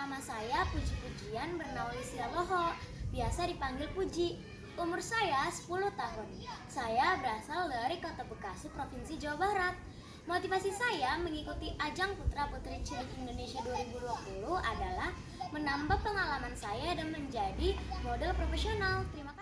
Nama saya Puji-Pujian Bernauli Sialoho, biasa dipanggil Puji. Umur saya 10 tahun. Saya berasal dari Kota Bekasi, Provinsi Jawa Barat. Motivasi saya mengikuti ajang Putra Putri Cilik Indonesia 2020 adalah menambah pengalaman saya dan menjadi model profesional. Terima kasih.